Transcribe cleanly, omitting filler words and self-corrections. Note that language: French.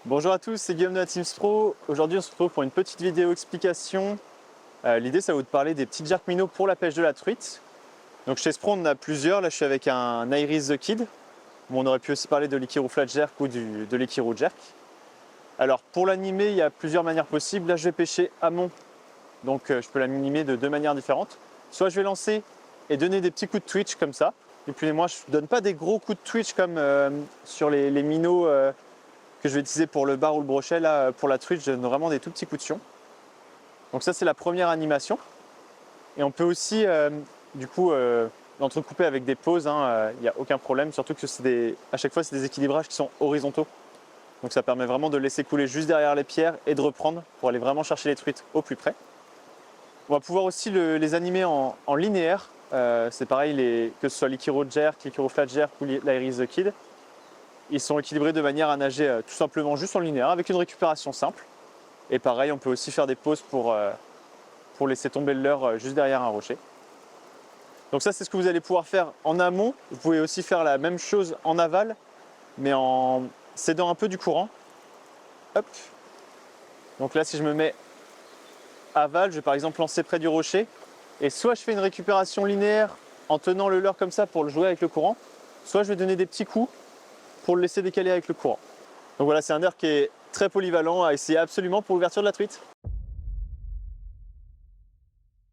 Bonjour à tous, c'est Guillaume de la Teams Pro. Aujourd'hui, on se retrouve pour une petite vidéo explication. L'idée, ça va vous parler des petits jerk minnows pour la pêche de la truite. Donc chez Spro, on en a plusieurs. Là, je suis avec un Iris the Kid. Bon, on aurait pu aussi parler de l'Ikiru Flat Jerk ou de l'Ikiru Jerk. Alors, pour l'animer, il y a plusieurs manières possibles. Là, je vais pêcher amont. Donc, je peux l'animer de deux manières différentes. Soit je vais lancer et donner des petits coups de twitch comme ça. Et puis moi, je ne donne pas des gros coups de twitch comme sur les minnows que je vais utiliser pour le bar ou le brochet. Là, pour la truite, je donne vraiment des tout petits coups de fion. Donc ça, c'est la première animation. Et on peut aussi, l'entrecouper avec des pauses. Il n'y a aucun problème, surtout que à chaque fois, c'est des équilibrages qui sont horizontaux. Donc ça permet vraiment de laisser couler juste derrière les pierres et de reprendre pour aller vraiment chercher les truites au plus près. On va pouvoir aussi les animer en linéaire. C'est pareil, que ce soit l'Ikiru Jerk, l'Ikiru Flat Jerk ou l'Iris the Kid. Ils sont équilibrés de manière à nager tout simplement juste en linéaire avec une récupération simple. Et pareil, on peut aussi faire des pauses pour laisser tomber le leurre juste derrière un rocher. Donc ça, c'est ce que vous allez pouvoir faire en amont. Vous pouvez aussi faire la même chose en aval, mais en cédant un peu du courant. Hop. Donc là, si je me mets aval, je vais par exemple lancer près du rocher. Et soit je fais une récupération linéaire en tenant le leurre comme ça pour le jouer avec le courant, soit je vais donner des petits coups pour le laisser décaler avec le courant. Donc voilà, c'est un leurre qui est très polyvalent à essayer absolument pour l'ouverture de la truite.